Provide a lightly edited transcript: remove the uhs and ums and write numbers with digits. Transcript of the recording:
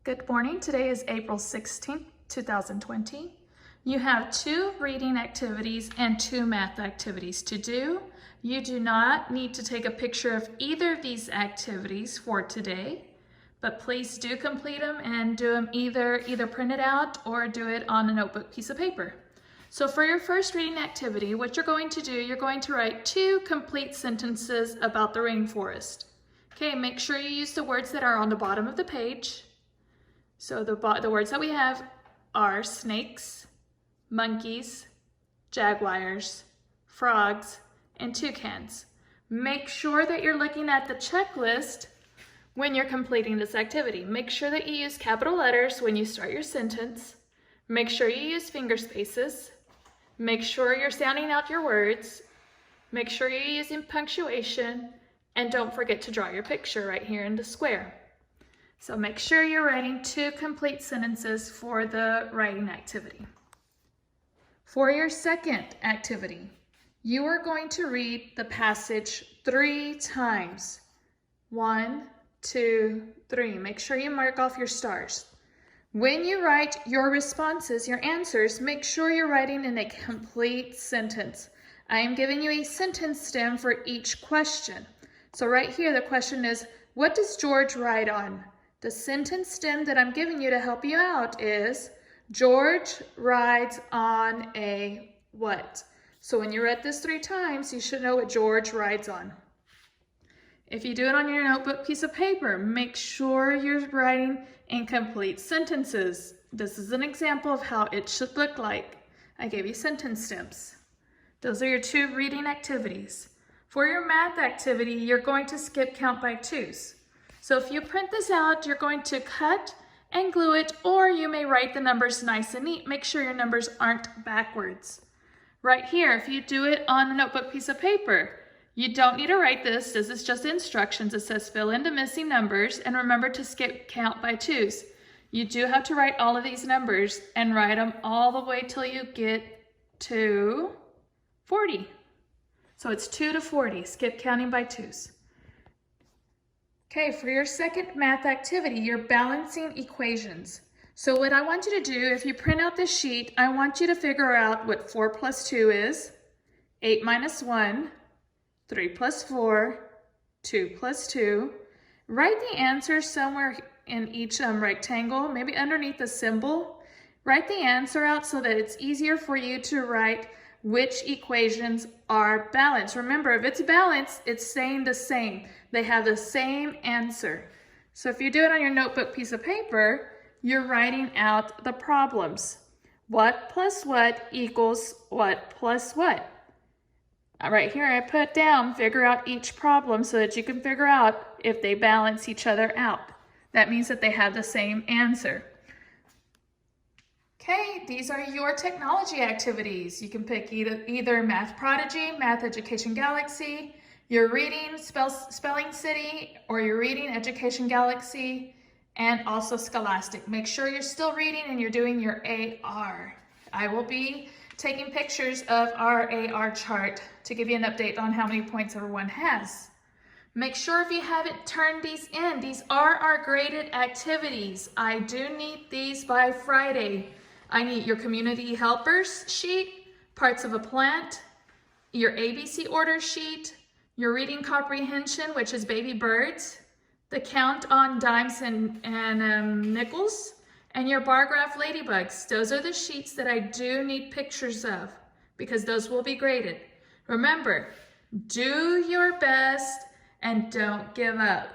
Good morning. Today is April 16th, 2020. You have 2 reading activities and 2 math activities to do. You do not need to take a picture of either of these activities for today, but please do complete them and do them either print it out or do it on a notebook piece of paper. So for your first reading activity, what you're going to do, you're going to write 2 complete sentences about the rainforest. Okay, make sure you use the words that are on the bottom of the page. So the words that we have are snakes, monkeys, jaguars, frogs, and toucans. Make sure that you're looking at the checklist when you're completing this activity. Make sure that you use capital letters when you start your sentence. Make sure you use finger spaces. Make sure you're sounding out your words. Make sure you're using punctuation. And don't forget to draw your picture right here in the square. So make sure you're writing 2 complete sentences for the writing activity. For your second activity, you are going to read the passage 3 times. 1, 2, 3. Make sure you mark off your stars. When you write your responses, your answers, make sure you're writing in a complete sentence. I am giving you a sentence stem for each question. So right here, the question is, what does George ride on? The sentence stem that I'm giving you to help you out is, George rides on a what? So when you read this 3 times, you should know what George rides on. If you do it on your notebook piece of paper, make sure you're writing in complete sentences. This is an example of how it should look like. I gave you sentence stems. Those are your 2 reading activities. For your math activity, you're going to skip count by 2s. So if you print this out, you're going to cut and glue it, or you may write the numbers nice and neat. Make sure your numbers aren't backwards. Right here, if you do it on a notebook piece of paper, you don't need to write this. This is just instructions. It says fill in the missing numbers and remember to skip count by 2s. You do have to write all of these numbers and write them all the way till you get to 40. So it's 2 to 40, skip counting by 2s. Okay, for your second math activity, you're balancing equations. So what I want you to do, if you print out this sheet, I want you to figure out what 4 plus 2 is, 8 minus 1, 3 plus 4, 2 plus 2. Write the answer somewhere in each rectangle, maybe underneath the symbol. Write the answer out so that it's easier for you to write which equations are balanced. Remember, if it's balanced, it's saying the same. They have the same answer. So if you do it on your notebook piece of paper, you're writing out the problems. What plus what equals what plus what? Right here I put down, figure out each problem so that you can figure out if they balance each other out. That means that they have the same answer. Okay, these are your technology activities. You can pick either Math Prodigy, Math Education Galaxy, your reading Spelling City, or your reading Education Galaxy, and also Scholastic. Make sure you're still reading and you're doing your AR. I will be taking pictures of our AR chart to give you an update on how many points everyone has. Make sure if you haven't turned these in, these are our graded activities. I do need these by Friday. I need your community helpers sheet, parts of a plant, your ABC order sheet, your reading comprehension, which is baby birds, the count on dimes and nickels, and your bar graph ladybugs. Those are the sheets that I do need pictures of because those will be graded. Remember, do your best and don't give up.